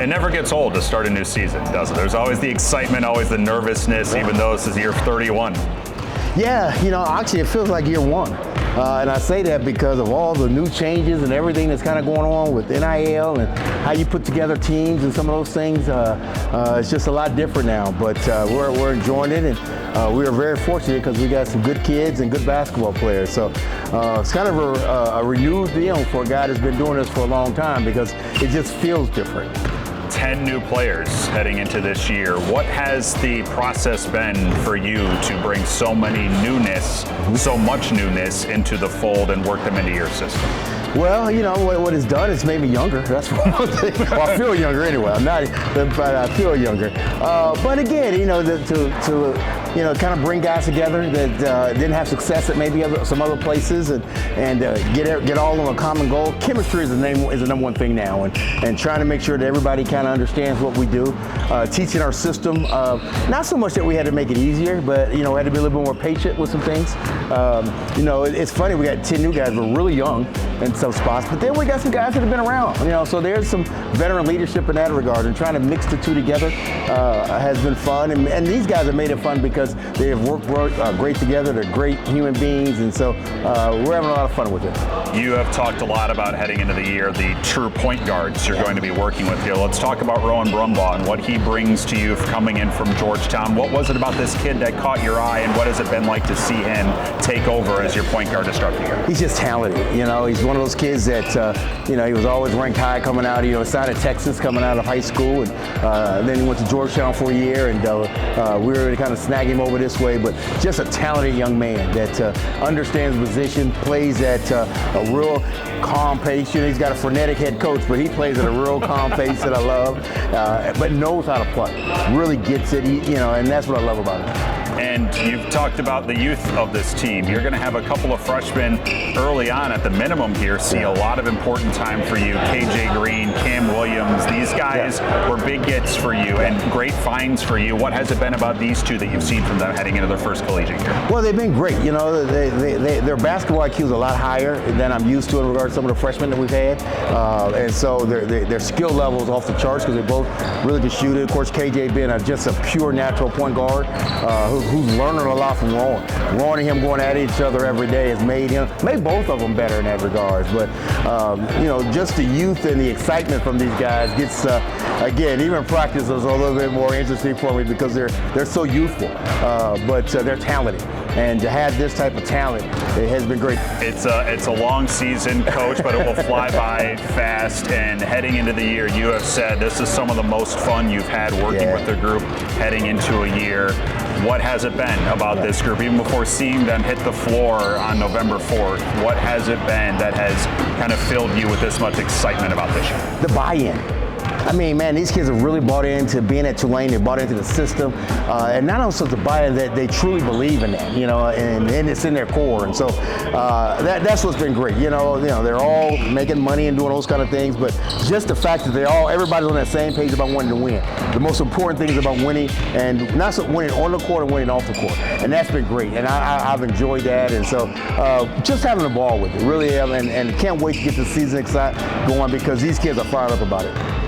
It never gets old to start a new season, does it? There's always the excitement, always the nervousness, even though this is year 31. Yeah, actually it feels like year one. And I say that because of all the new changes and everything that's kind of going on with NIL and how you put together teams and some of those things. It's just a lot different now, but we're enjoying it, and we are very fortunate because we got some good kids and good basketball players. So it's kind of a renewed deal for a guy that's been doing this for a long time because it just feels different. 10 new players heading into this year. What has the process been for you to bring so many newness, so much newness into the fold and work them into your system? Well, what it's done is made me younger. That's one thing. Well, I feel younger anyway. I'm not, but I feel younger. But again, to kind of bring guys together that didn't have success at maybe some other places, and get all on a common goal. Chemistry is the number one thing now, and trying to make sure that everybody kind of understands what we do. Teaching our system, not so much that we had to make it easier, but we had to be a little bit more patient with some things. It's funny, we got 10 new guys, we're really young in some spots, but then we got some guys that have been around, so there's some veteran leadership in that regard, and trying to mix the two together has been fun, and these guys have made it fun because they have worked great together. They're great human beings, and so we're having a lot of fun with it. You have talked a lot about heading into the year, the true point guards you're going to be working with here. Let's talk about Rowan Brumbaugh and what he brings to you coming in from Georgetown. What was it about this kid that caught your eye, and what has it been like to see him take over as your point guard to start the year? He's just talented. He's one of those kids that, he was always ranked high coming out. Signed at Texas coming out of high school, and then he went to Georgetown for a year, and we were able to kind of snag him over this way. But just a talented young man that understands position, plays at a real calm pace. He's got a frenetic head coach, but he plays at a real calm pace that I love, but knows how to play. Really gets it, and that's what I love about him. And you've talked about the youth of this team. You're going to have a couple of freshmen early on at the minimum here see a lot of important time for you. KJ Green, Cam Williams, these guys were big gets for you and great finds for you. What has it been about these two that you've seen from them heading into their first collegiate year? Well, they've been great. Their basketball IQ is a lot higher than I'm used to in regards to some of the freshmen that we've had. And so their skill level is off the charts because they both really can shoot it. Of course, KJ being just a pure natural point guard who's learning a lot from Rowan. Rowan and him going at each other every day has made both of them better in that regard. But just the youth and the excitement from these guys gets again, even practice is a little bit more interesting for me because they're so youthful, but they're talented. And to have this type of talent, it has been great. It's a long season, Coach, but it will fly by fast. And heading into the year, you have said this is some of the most fun you've had working with the group heading into a year. What has it been about this group, even before seeing them hit the floor on November 4th? What has it been that has kind of filled you with this much excitement about this year? The buy-in. I mean, man, these kids have really bought into being at Tulane. They bought into the system, and not also to buy in that they truly believe in that, and it's in their core. And so that's what's been great. They're all making money and doing those kind of things, but just the fact that everybody's on that same page about wanting to win. The most important thing is about winning, and not so winning on the court and winning off the court, and that's been great. And I've enjoyed that, and so just having the ball with it, really, and can't wait to get the season going because these kids are fired up about it.